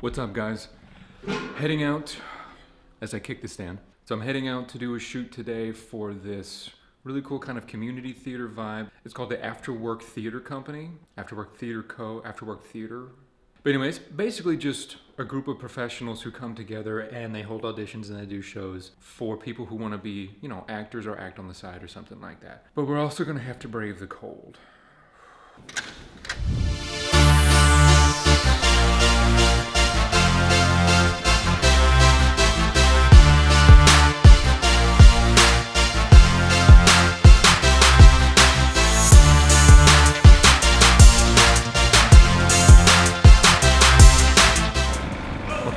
What's up, guys? Heading out as I kick the stand. So I'm heading out to do a shoot today for this really cool kind of community theater vibe. It's called the AfterWork Theater Company. AfterWork Theater Co. AfterWork Theater. But anyway, it's basically just a group of professionals who come together and they hold auditions and they do shows for people who want to be, actors or act on the side or something like that. But we're also going to have to brave the cold.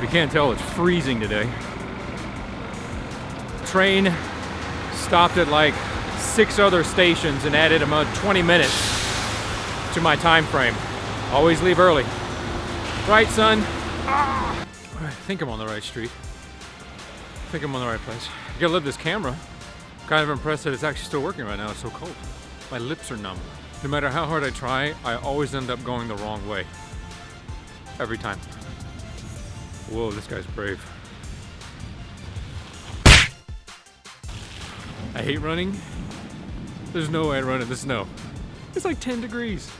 You can't tell, it's freezing today. Train stopped at like 6 other stations and added about 20 minutes to my time frame. Always leave early. Right, son? I think I'm on the right street. I think I'm on the right place. I gotta love this camera. Kind of impressed that it's actually still working right now. It's so cold. My lips are numb. No matter how hard I try, I always end up going the wrong way. Every time. Whoa, this guy's brave. I hate running. There's no way I run in the snow. It's like 10 degrees.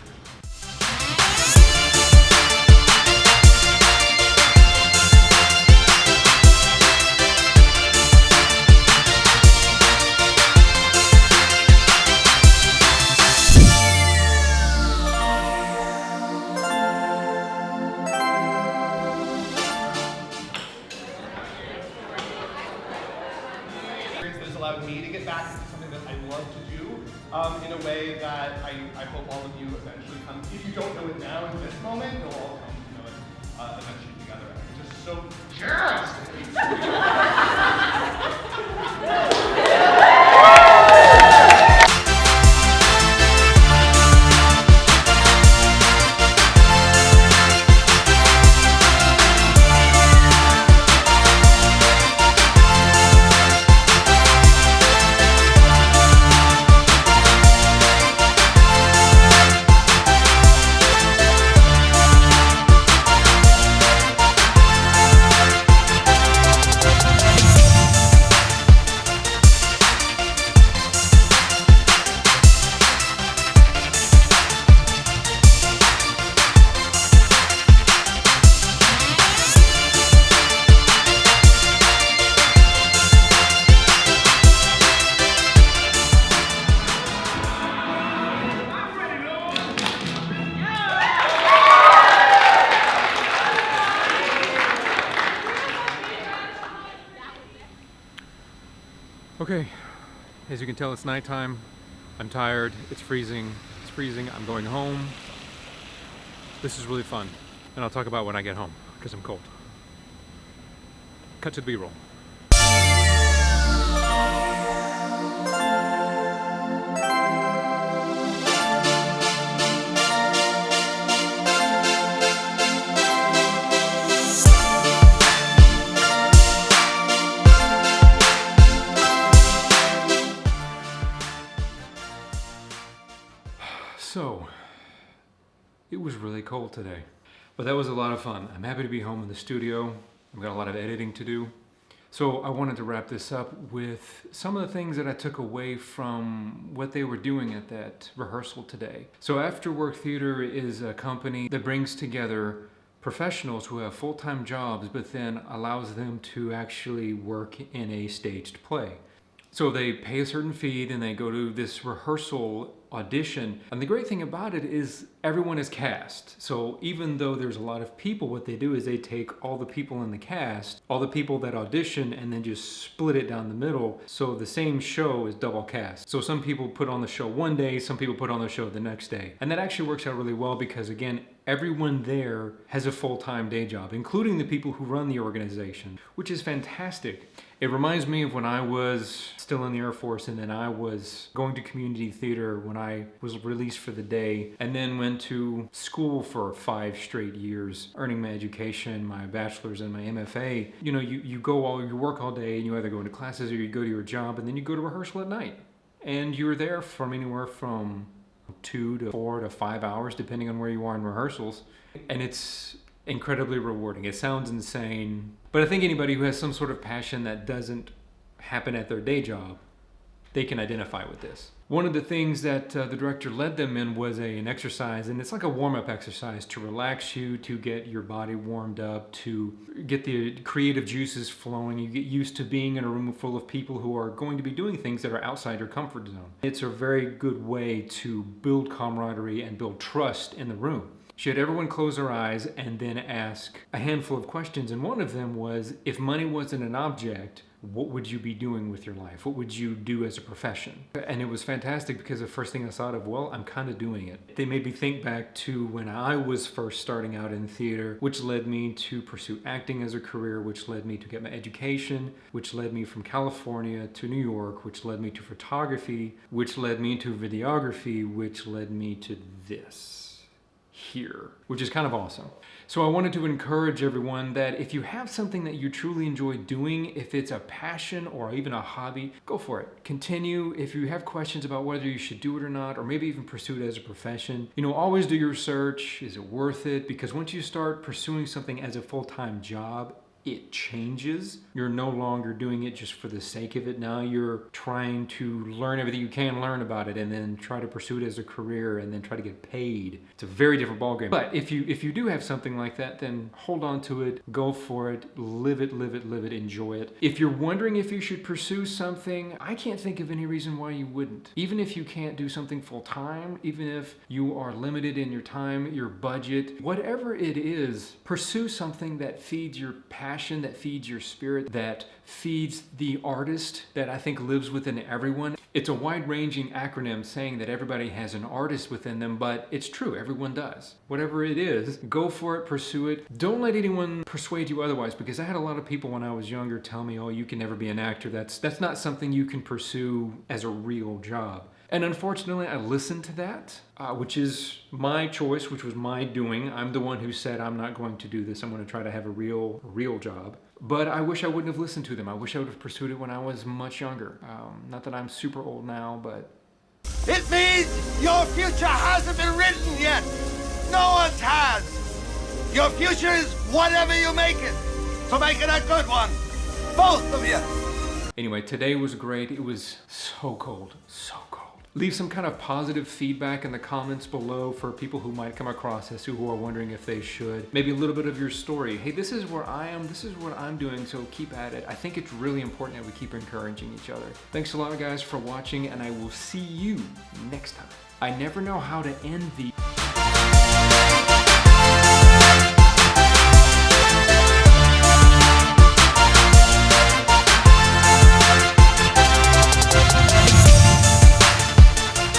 Allowed me to get back into something that I love to do in a way that I hope all of you eventually come. If you don't know it now in this moment, you'll all come to know it eventually together. I'm just so jazzed. Okay, as you can tell, it's nighttime. I'm tired, it's freezing, I'm going home. This is really fun, and I'll talk about when I get home, because I'm cold. Cut to the B-roll. So, it was really cold today, but that was a lot of fun. I'm happy to be home in the studio. I've got a lot of editing to do. So I wanted to wrap this up with some of the things that I took away from what they were doing at that rehearsal today. So AfterWork Theater is a company that brings together professionals who have full-time jobs, but then allows them to actually work in a staged play. So they pay a certain fee and they go to this rehearsal audition. And the great thing about it is everyone is cast. So even though there's a lot of people, what they do is they take all the people in the cast, all the people that audition, and then just split it down the middle. So the same show is double cast. So some people put on the show one day, some people put on the show the next day. And that actually works out really well because, again, everyone there has a full-time day job, including the people who run the organization, which is fantastic. It reminds me of when I was still in the Air Force and then I was going to community theater when I was released for the day, and then went to school for 5 straight years, earning my education, my bachelor's and my MFA. You work all day and you either go into classes or you go to your job and then you go to rehearsal at night. And you're there from anywhere from 2 to 4 to 5 hours, depending on where you are in rehearsals. And it's incredibly rewarding. It sounds insane, but I think anybody who has some sort of passion that doesn't happen at their day job, they can identify with this. One of the things that the director led them in was an exercise, and it's like a warm-up exercise to relax you, to get your body warmed up, to get the creative juices flowing. You get used to being in a room full of people who are going to be doing things that are outside your comfort zone. It's a very good way to build camaraderie and build trust in the room. She had everyone close their eyes and then ask a handful of questions, and one of them was, if money wasn't an object, what would you be doing with your life? What would you do as a profession? And it was fantastic because the first thing I thought of, well, I'm kind of doing it. They made me think back to when I was first starting out in theater, which led me to pursue acting as a career, which led me to get my education, which led me from California to New York, which led me to photography, which led me to videography, which led me to this here, which is kind of awesome. So I wanted to encourage everyone that if you have something that you truly enjoy doing, if it's a passion or even a hobby, go for it. Continue. If you have questions about whether you should do it or not, or maybe even pursue it as a profession, always do your research. Is it worth it? Because once you start pursuing something as a full-time job, it changes. You're no longer doing it just for the sake of it. Now you're trying to learn everything you can learn about it and then try to pursue it as a career and then try to get paid. It's a very different ballgame. But if you do have something like that, then hold on to it, go for it, live it, enjoy it. If you're wondering if you should pursue something, I can't think of any reason why you wouldn't. Even if you can't do something full time, even if you are limited in your time, your budget, whatever it is, pursue something that feeds your passion, that feeds your spirit, that feeds the artist that I think lives within everyone. It's a wide-ranging acronym saying that everybody has an artist within them, but it's true, everyone does. Whatever it is, go for it, pursue it. Don't let anyone persuade you otherwise, because I had a lot of people when I was younger tell me, oh, you can never be an actor. That's not something you can pursue as a real job. And unfortunately, I listened to that, which is my choice, which was my doing. I'm the one who said, I'm not going to do this. I'm going to try to have a real job. But I wish I wouldn't have listened to them. I wish I would have pursued it when I was much younger. Not that I'm super old now, but... It means your future hasn't been written yet. No one's has. Your future is whatever you make it. So make it a good one. Both of you. Anyway, today was great. It was so cold, so cold. Leave some kind of positive feedback in the comments below for people who might come across this, who are wondering if they should. Maybe a little bit of your story. Hey, this is where I am, this is what I'm doing, so keep at it. I think it's really important that we keep encouraging each other. Thanks a lot, guys, for watching, and I will see you next time. I never know how to end the